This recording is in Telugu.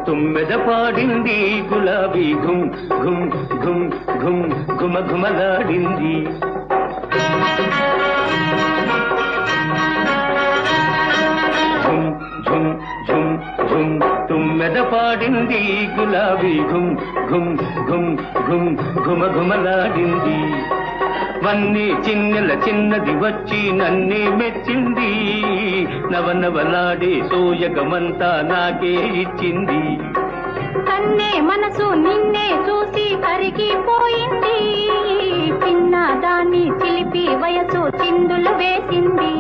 తుమ్మెద పాడింది గులాబీ ఘుమ్ ఘుమ్ ఘుమ్ ఘుమ్ ఘుమ ఘుమలాడింది. ఝుమ్ ఝుమ్ ఝుమ్ ఝుమ్ తుమ్మెద పాడింది గులాబీ ఘుమ్ ఘుమ్ ఘుమ్ ఘుమ్ ఘుమ ఘుమలాడింది. వన్నీ చిన్నెల చిన్నది వచ్చి నన్నే మెచ్చింది. నవనవలాడే సోయగమంతా నాకే ఇచ్చింది. కన్నే మనసు నిన్నే చూసి కరిగిపోయింది. చిన్న దాన్ని చిలిపి వయసు చిందులు వేసింది.